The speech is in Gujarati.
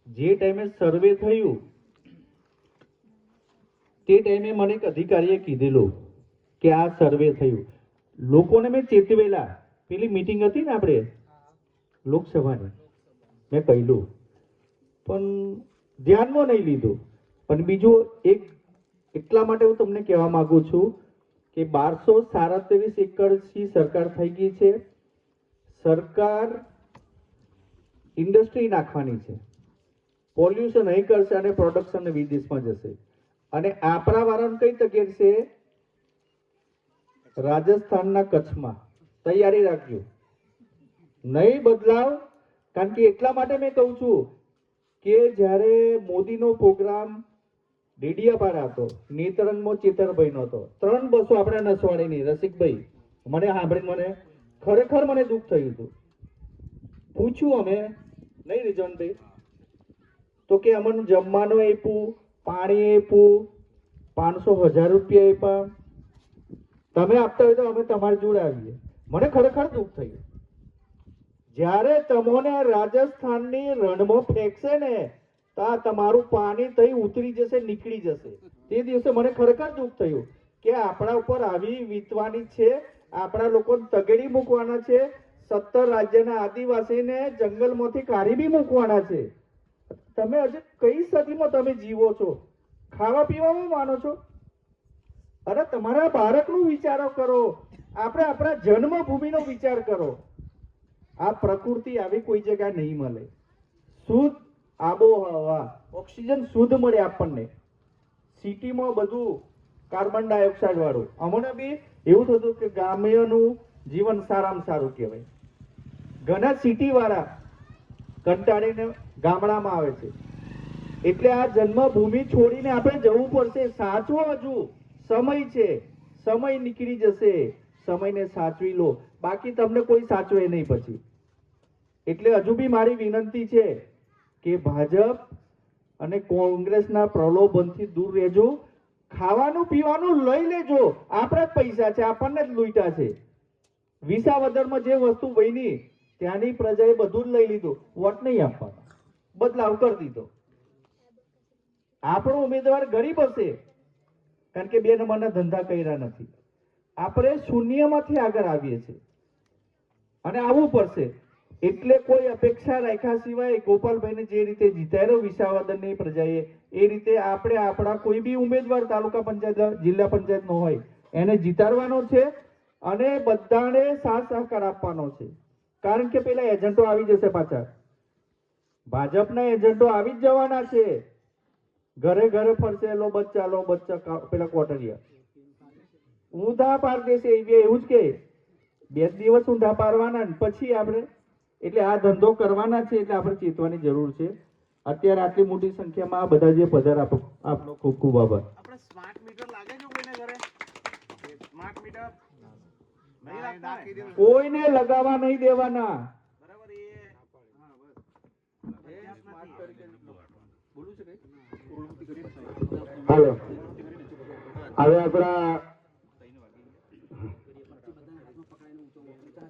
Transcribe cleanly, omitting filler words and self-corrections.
જે ટાઈમે સર્વે થયું તે ટાઈમે મને એક અધિકારીએ કીધેલું કે આ સર્વે થયું. લોકોને મેં ચેતવેલા. પેલી મીટિંગ હતી ને આપણે લોકસભાની, મેં કહ્યું પણ ધ્યાનમાં નહીં લીધું. પણ બીજું એક એટલા માટે હું તમને કહેવા માંગુ છું કે 1237 એકરથી સરકાર થઈ ગઈ છે. સરકાર ઇન્ડસ્ટ્રી નાખવાની છે, પોલ્યુશન અહીં કરશે અને પ્રોડક્શન વિદેશમાં જશે. અને આપણા વાળાને કઈ તકલીફ છે? રાજસ્થાનના કચ્છમાં. તૈયારી રાખજો, નહીં બદલાવ. કારણ કે એટલા માટે મેં કહું છું કે જ્યારે મોદીનો પ્રોગ્રામ ડેડિયાપાડા હતો, નેત્રંગમાં ચેતરભાઈનો હતો, 3 બસો આપણા નસવાડીની રસિકભાઈ, મને સાંભળીને મને ખરેખર મને દુઃખ થયું હતું. પૂછ્યું અમે, નહીં રિઝવાનભાઈ, તો કે અમને જમવાનું આપ્યું, પાણી આપ્યું, 500,000 રૂપિયા આપ્યા. તમે આપતા હોય તો અમે તમારી જોડે આવીએ. મને ખરેખર દુઃખ થયું. જ્યારે તમોને રાજસ્થાનની રણમાં ફેંકશે ને તો તમારું પાણી તઈ ઉતરી જશે, નીકળી જશે. તે દિવસે મને ખરેખર દુઃખ થયું કે આપણા ઉપર આવી વીતવાની છે, આપણા લોકોને તગેડી મૂકવાના છે, 17 રાજ્યના આદિવાસીને જંગલમાંથી કાઢી બી મૂકવાના છે. તમે હજી કઈ સદીમાં તમે જીવો છો? ખાવા પીવામાં માનો છો? અરે તમારા બાળકનું વિચારો કરો. આપણે આપણા જન્મભૂમિનો વિચાર કરો. આ પ્રકૃતિ આવી કોઈ જગ્યા નહીં મળે. શુદ્ધ આબોહવા, ઓક્સિજન શુદ્ધ મળે આપણને. સિટીમાં બધું કાર્બન ડાયોક્સાઇડ વાળું. અમને બી એવું થતું કે ગામ્યનું જીવન સારામાં સારું કહેવાય. ઘણા સિટી વાળા કંટાળીને ગામડામાં આવે છે. એટલે આ જન્મભૂમિ છોડીને આપણે જવું પડશે. સાચવો, હજુ સમય છે, સમય નીકળી જશે. સમયને સાચવી લો, બાકી તમને કોઈ સાચવે નહીં પછી. એટલે હજુ બી મારી વિનંતી છે કે ભાજપ અને કોંગ્રેસના પ્રલોભનથી દૂર રહેજો. ખાવાનું પીવાનું લઈ લેજો, આપણા જ પૈસા છે, આપણને જ લૂંટા છે. વિસાવદરમાં જે વસ્તુ બની ત્યાંની પ્રજાએ બધું જ લઈ લીધું. વોટ નહીં આપવાના, બદલાવ કરી દીધો. આપણો ઉમેદવાર ગરીબ હશે કારણ કે 2 નંબરના ધંધા કર્યા નથી. આપણે શૂન્યમાંથી આગળ આવીએ છીએ અને આવવું પડશે. એટલે કોઈ અપેક્ષા રાખ્યા સિવાય ગોપાલભાઈને જે રીતે જીતાડ્યો વિસાવદરની પ્રજાએ, એ રીતે આપણે આપણા કોઈ બી ઉમેદવાર તાલુકા પંચાયત, જિલ્લા પંચાયત નો હોય એને જીતાડવાનો છે અને બધાને સાથ સહકાર આપવાનો છે. કારણ કે પેલા એજન્ટો આવી જશે પાછા. ભાજપના એજન્ટો આવી જ જવાના છે. ઘરે ઘરે ફરશે, લો બચ્ચા પેલા કોટરિયા ઊંધા પાર દેશે. એવું જ કે 2 દિવસ ઊંધા પારવાના પછી આપણે, એટલે આ ધંધો કરવાના છે. એટલે આપણે ચેતવાની જરૂર છે. અત્યારે આટલી મોટી સંખ્યામાં આ બધા જે પધાર આપનો ખૂબ ખૂબ આભાર. આપણે સ્માર્ટ મીટર લાગે છે કોઈને ઘરે? સ્માર્ટ મીટર કોઈને લગાવવા નહીં દેવાના. બરાબર. હાલો, હવે આપણા